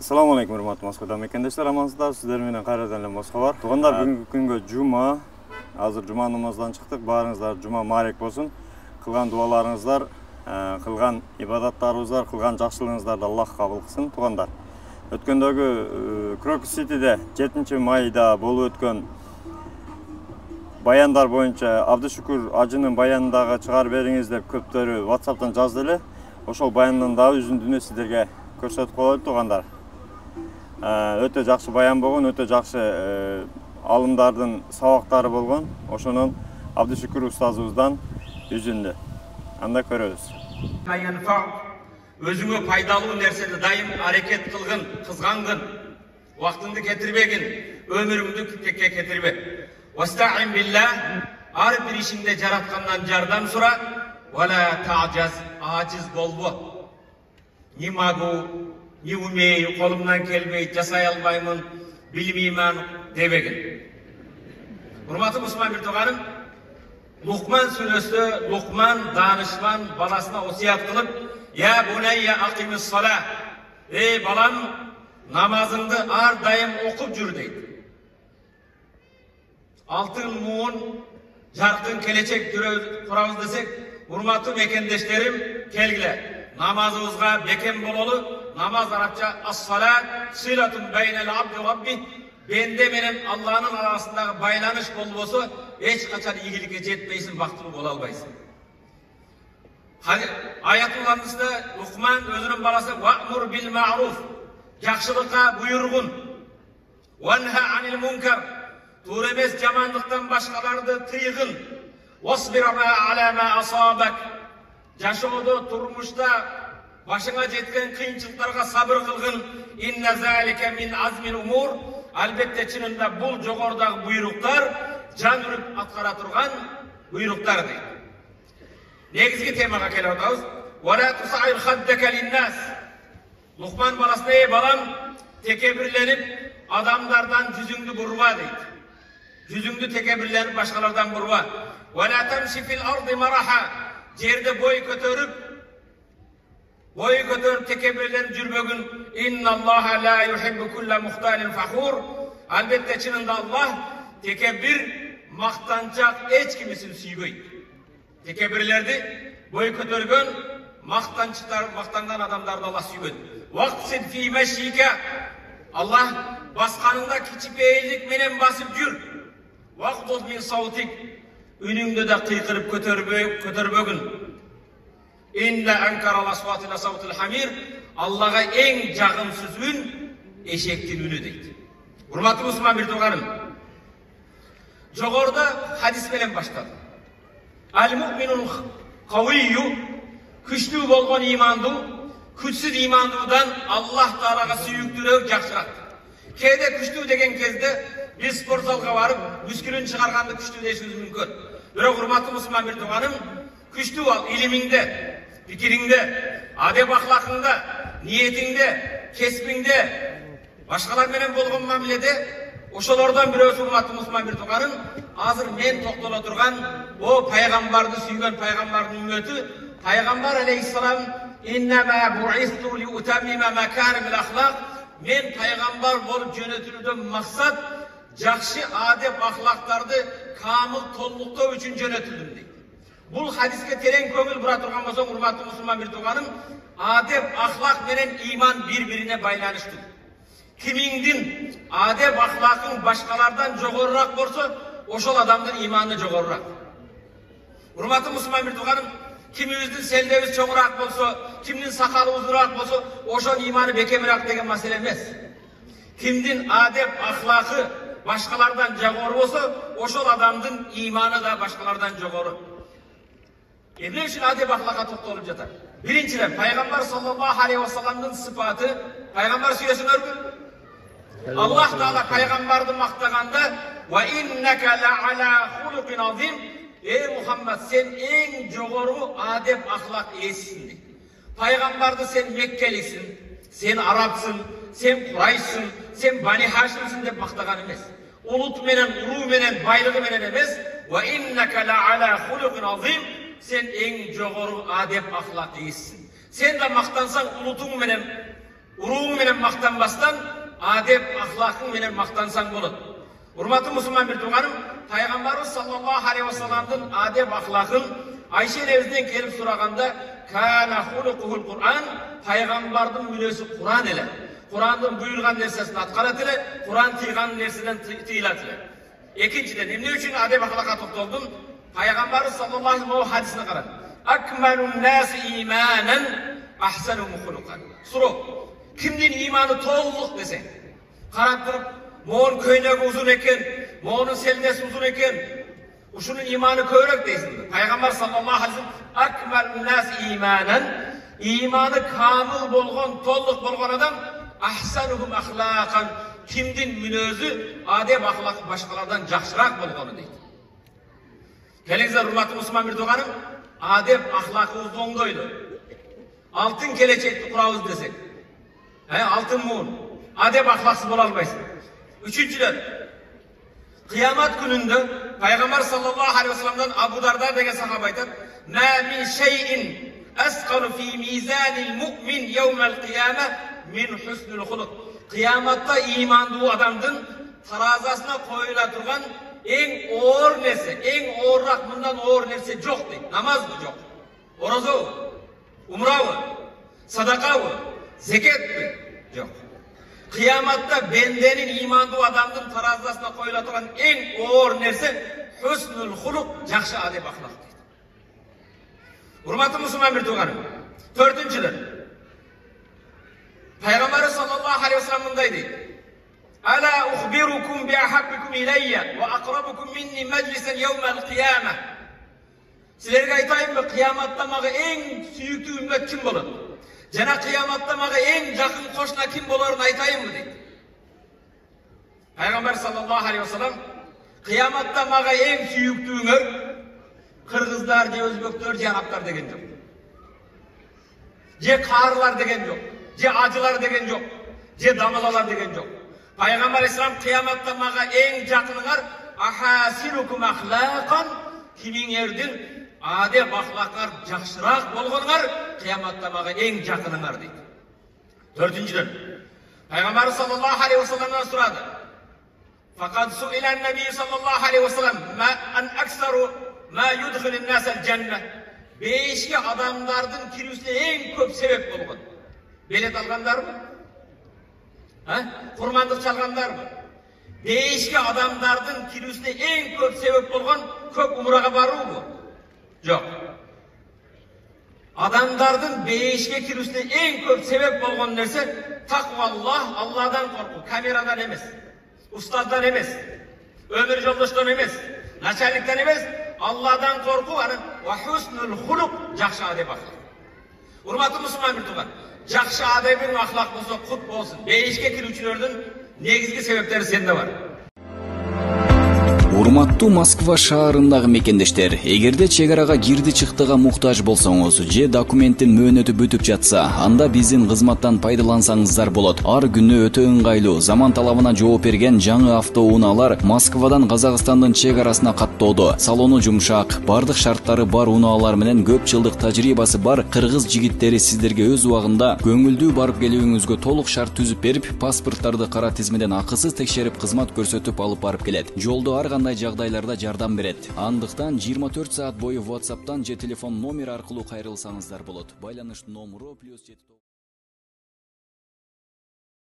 Assalamu alaikum урматтуу Москвада мекендештер, амансыздар. Сиздер менен кайрадан эле Москва. Туугандар, бүгүнкү күнгө жума. Азыр жума намаздан чыктык. Баарыңыздар жума маарек болсун. Кылган дуаларыңыздар, кылган ибадаттарыңыздар, кылган жакшылыгыңыздарды Аллах кабыл кылсын. Туугандар, өткөндөгү Крокус Ситиде 7 майда болуп өткөн баяндар боюнча Абдышүкүр ажынын баянындагы чыгарып бериңиз деп көптөрү WhatsApp'тан жазды эле. Ошол баяндын да үзүндүнү сиздерге көрсөтүп коелу туугандар. Өтө жакшы баян болгон, өтө жакшы алымдардын сабактары болгон. Ошонун Абдышүкүр устазыбыздан үзүндү. Анда көрөбүз. Өзүңө пайдалуу нерсени дайым аракет кылгын, кызгангын, убактыңды кетирбегин, өмүрүңдү кетирбе. Вастаин биллах, ар бир ишиңде жараткандан жардам сура, вала таъжаз, ажиз болбо. Ни магу, ни умей, колумдан келбейт, жасай албаймын, билбеймин дебегин. Урматтуу мусулман бир тууганым, Лукман сүрөсүндө Лукман данышман баласына осият кылып, "Я бунайя акимис сала", "Эй балам, намазыңды ар дайым окуп жүр" дейт. Алтын муун, жаркын келечек курабыз десек, урматтуу мекендештерим, келгиле. Намазыбызга бекем бололу. Намаз арабча ас-салат силатун байнал абди ва рабби. Бенде менен Алланын арасындагы байланыш болбосо, эч качан ийгиликке жетпейсиң, бактылуу боло албайсың. Аятулларыбызда Лукман өзүнүн баласына "Ва'мур бил ма'руф", жакшылыкка буйругун. "Ванха анил мункар", туура эмес жамандыктан башкаларды тыйгын. "Wasbir ала ма асабак", жашоодо, турмушта башыңа жеткен кыйынчылыктарга сабыр кылгын. "Инна залика мин азмил умур", албетте чынында бул жогорудагы буйруктар жан үрүп аткара турган буйруктар дейт. Негизги темага келип атабыз. "Вала тусайр хаддака линнас", Лукман баласына, "Эй балам, текебирленип адамдардан жүзүңдү бурба" дейт. Жүзүңдү текебирленип башкалардан бурба. "Вала тамши фил арди мараха", жерде бой көтөрүп текебирленип жүрбөгүн. "Инналлаха ла юхиббу кулла мухталин фахур", албетте чынында Аллах текебир, мактанчак эч кимисин сүйбөйт. Текебирлерди, бой көтөргөн, мактанган адамдарды Аллах сүйбөйт. "Вақсид фи машика", Аллах басканыңда кичипейилдик менен басып жүр. "Вақдуд мин саутик", үнүңдү да кыйкырып көтөрбөгүн. "Инна анкара асвати ла саутил хамир", Аллага эң жагымсыз үн эшектин үнү дейт. Урматтуу мусулман бир тууганым, жогоруда хадис менен баштады. "Ал-муъминул кавийю", күчтүү болгон имандуу, күчсүз имандуудан Аллах Таалага сүйүктүүрөөк, жакшыраак. Кээде күчтүү деген кезде биз спортзалга барып, мүскүлүн чыгарганды күчтүү дешибиз мүмкүн. Бирок урматтуу мусулман бир тууганым, күчтүү ал илимиңде, пикириңде, адеп ахлакыңда, ниетиңде, кесибиңде, башкалар менен болгон мамиледе. Ошолордон бирөөсү урматтуу мусулман бир тууганым, азыр мен токтоло турган о пайгамбарды сүйгөн пайгамбардын үммөтү, пайгамбар алейхиссалам "Иннама бу'исту ли утаммима макаримил ахлак", мен пайгамбар болуп жөнөтүлүүдөн максат жакшы адеп ахлактарды камыл толуктоо үчүн жөнөтүлдүм дейт. Бул хадиске терең көңүл бура турган болсоң, урматтуу мусулман бир тууганым, адеп ахлак менен иман бири-бирине байланыштуу. Кимиңдин адеп ахлакың башкалардан жогорураак болсо, ошол адамдын иманы жогорураак. Урматтуу мусулман бир тууганым, кимибиздин селдебиз чоңураак болсо, кимдин сакалы узураак болсо, ошонун иманы бекемирээк деген маселе эмес. Кимдин адеп ахлакы башкалардан жогору болсо, ошол адамдын иманы да башкалардан жогору. Эмне үчүн адеп ахлакка токтолуп жатат? Биринчиден, пайгамбар саллаллаху алейхи ва салламдын сыпаты, пайгамбар сүйрөсүңөрбү? Аллах Таала пайгамбарды мактаганда, "Ва иннака ла ала хулуқин азим", "Эй Мухаммад, сен эң жогору адеп ахлак ээсисиң" дейт. Пайгамбарды сен меккеликсиң, сен арабсың, сен курайшсың, сен Бани Хашимсиң деп мактаган эмес. Улут менен, уруу менен, байлыгы менен эмес. "Ва иннака ла ала хулуқин азим", сен эң жогору адеп ахлак ээсисиң. Сен да мактансаң улутуң менен, Uruğun menen maqtanbastан, adep ahlakın menen maqtansaң bolot. Урматтуу мусулман бир тууганым, Пайгамбарыбыз саллаллаху алейхи вассаламдын адеп ахлакын Айша энебизден келип сураганда, "Кана хулукул Кур'ан", Пайгамбардын мүнөзү Кур'ан эле. Кур'андын буйрган нерсесин аткарат эле, Кур'ан тыйган нерседен тыйылат эле. Экинчиден, эмне үчүн адеп ахлакка токтолдум? Пайгамбарыбыз саллаллаху алейхи вассалам хадисине карап, "Акмалун наси иманан ахсанухум хулукан". Суроо, кимдин иманы толук десе, карап туруп, моğun köynegi uzun eken, moğunun seldesi uzun eken, uşunun imanı köyrek deysin. Peygamber sallallahu aleyhi ve sellem akmelun nas imanen, imanı kamil bolğan, tolluk bolğan adam ahsanuhum ahlakan, kimdin münözü adep ahlak başkalardan жақсырақ bolğanı deydi. Kelingizler hurmatlı Müslüman bir tuğanım, adep ahlakımız oңdoydu. Altın kelecekti kurabız desek. Altın muğun. Adep ahlaksız bola albaysın. Üçüncüler, kıyamet gününde Peygamber sallallahu aleyhi ve sellem'den Abu Darda degen sahaba aytar, "Ma min şeyin asqalu fi mizanil mu'min yevmel kıyame min husnul huluk." Kıyamatta imanlı adamdın tarazasına koyula turgan en ağır nerse, en ağırrak bundan ağır nerse yok deydi. Namaz mı yok? Orozu mı? Umra mı? Sadaka mı? Zekat mı? Yok. Kıyamatta bendenin imanlı adamdın tarazasına koyula turgan en ağır nerse husnul huluk, жақсы adep ahlak deydi. Hurmatlı Müslüman bir tuğanım. Dördüncüler. Peygamber sallallahu aleyhi ve sellem bundaydı. "Ala ukhbirukum bi ahabbikum ilayya ve aqrabukum minni majlisan yawmal qiyamah." Sizlerge aytayım mı? Kıyamatta maga en süyüktü ümmet kim bolot? Jana kıyamatta maga en jakın koşna kim bolorun aytayım mı deydi. Peygamber sallallahu aleyhi ve sellem kıyamatta maga en süyüktüğüngör Kırgızlar, je özbekler, je araplar degen yok. Je karılar degen yok. Je acılar degen yok. Je damalalar degen yok. Peygamber İslam kıyamatta maga en jakınılar ahasinukum ahlakan, kimingerdin adep ahlaklar жақсырақ bolğanlar kıyamatta maga en jakınılar deydi. Dördüncüden, Peygamber sallallahu aleyhi ve sellem'den soradı. Fakat su'ilen Nebi sallallahu aleyhi ve sellem an aksaru ma yudkhilun nasal cennet. Beşki adamlardın kirüsüne en köp sebep bolğan. Belet alganlar mı? Kurmanlık çalganlar mı? Beşki adamlardın kirüsüne en köp sebep bolğan köp umraga baruu mu? Yok. Adamlardın beşke kirüsüne en köp sebep bolğan nerse takvallah, Allah'dan korku, kameradan emes, ustazdan emes, ömür yoldaştan emes, načarlikten emes, Allah'dan korku anın ve husnul huluk, жақсы adep ahlak. Hurmatlı Müslüman bir tuğan, жақсы adebin ahlak bolsa kut bolsun. Beşke kirүүчүлөрдүн негизги себептери сенде var. Урматтуу Москва шаарындагы мекендештер, эгерде чек арага кирди чыктыга муктаж болсоңуз же документтин мөөнөтү бүтүп жатса, анда биздин кызматтан пайдалансаңыздар болот. Ар күнү өтө ыңгайлуу, заман талабына жооп берген жаңы автоунaalар Москвадан Казакстандын чек арасына каттоодо. Салону жумшак, бардык шарттары бар унаалар менен көп жылдык тажрыйбасы бар кыргыз жигиттери сиздерге өз убагында көңүлдүү барып келүүңүзгө толук шарт түзүп берип, паспорттарды кара тизмеден акысыз текшерип кызмат көрсөтүп алып барып келет. Жолдо ар кандай жагдайларда жардам берет. Андыктан 24 саат бою WhatsApp'тан же телефон номер аркылуу кайрылсаңыздар болот. Байланыш номеру +7